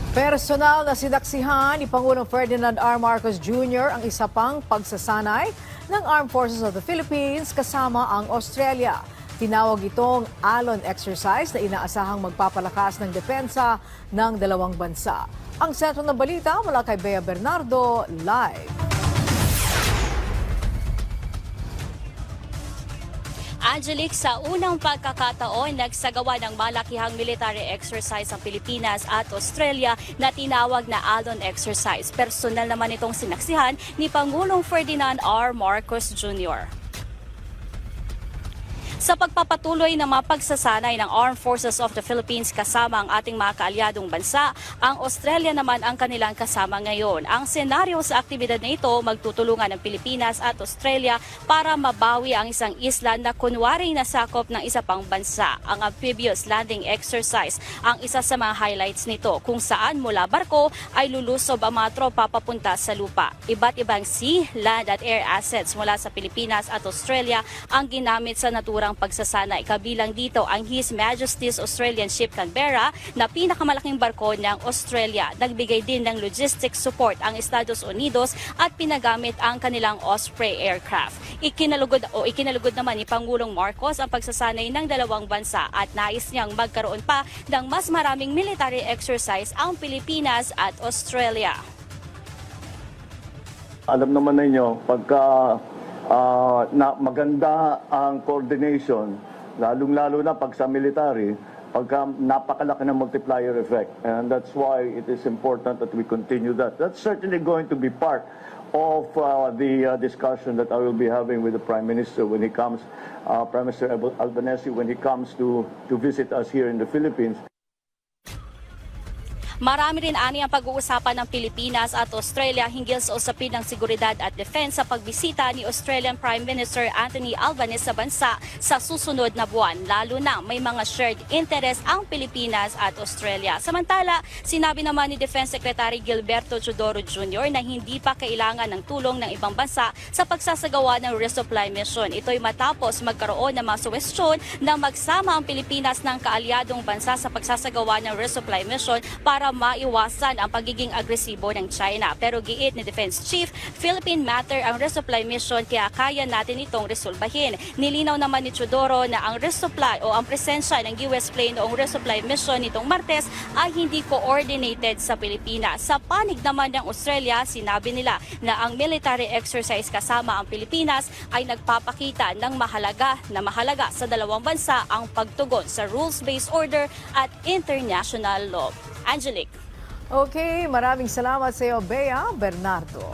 Personal na sinaksihan ni Pangulong Ferdinand R. Marcos Jr. ang isa pang pagsasanay ng Armed Forces of the Philippines kasama ang Australia. Tinawag itong Alon exercise na inaasahang magpapalakas ng depensa ng dalawang bansa. Ang sentro ng balita mula kay Bea Bernardo, live. Angelique, sa unang pagkakataon, nagsagawa ng malakihang military exercise ang Pilipinas at Australia na tinawag na Alon exercise. Personal naman itong sinaksihan ni Pangulong Ferdinand R. Marcos Jr. Sa pagpapatuloy ng mga pagsasanay ng Armed Forces of the Philippines kasama ang ating mga kaalyadong bansa, ang Australia naman ang kanilang kasama ngayon. Ang senaryo sa aktibidad na ito, magtutulungan ng Pilipinas at Australia para mabawi ang isang isla na kunwaring nasakop ng isa pang bansa. Ang amphibious landing exercise ang isa sa mga highlights nito, kung saan mula barko ay lulusob ang mga tropa papunta sa lupa. Iba't ibang sea, land at air assets mula sa Pilipinas at Australia ang ginamit sa naturang pagsasanay. Kabilang dito ang His Majesty's Australian Ship Canberra na pinakamalaking barko ng Australia. Nagbigay din ng logistics support ang Estados Unidos at pinagamit ang kanilang Osprey aircraft. Ikinalugod naman ni Pangulong Marcos ang pagsasanay ng dalawang bansa at nais niyang magkaroon pa ng mas maraming military exercise ang Pilipinas at Australia. Alam naman ninyo, pagka na maganda ang coordination, lalong-lalo na pag sa military, pagka napakalaking ng multiplier effect. And that's why it is important that we continue that. That's certainly going to be part of the discussion that I will be having with the Prime Minister when he comes, Prime Minister Albanese, when he comes to visit us here in the Philippines. Marami rin ani ang pag-uusapan ng Pilipinas at Australia hinggil sa usapin ng seguridad at defense sa pagbisita ni Australian Prime Minister Anthony Albanese sa bansa sa susunod na buwan, lalo na may mga shared interest ang Pilipinas at Australia. Samantala, sinabi naman ni Defense Secretary Gilberto Teodoro Jr. na hindi pa kailangan ng tulong ng ibang bansa sa pagsasagawa ng resupply mission. Ito'y matapos magkaroon ng mga suwestyon na magsama ang Pilipinas ng kaalyadong bansa sa pagsasagawa ng resupply mission para maiwasan ang pagiging agresibo ng China. Pero giit ni Defense Chief, Philippine matter ang resupply mission kaya kaya natin itong resolbahin. Nilinaw naman ni Teodoro na ang resupply o ang presensya ng US plane noong resupply mission nitong Martes ay hindi coordinated sa Pilipinas. Sa panig naman ng Australia, sinabi nila na ang military exercise kasama ang Pilipinas ay nagpapakita ng mahalaga sa dalawang bansa ang pagtugon sa rules-based order at international law. Angelique. Okay, maraming salamat sa iyo, Bea Bernardo.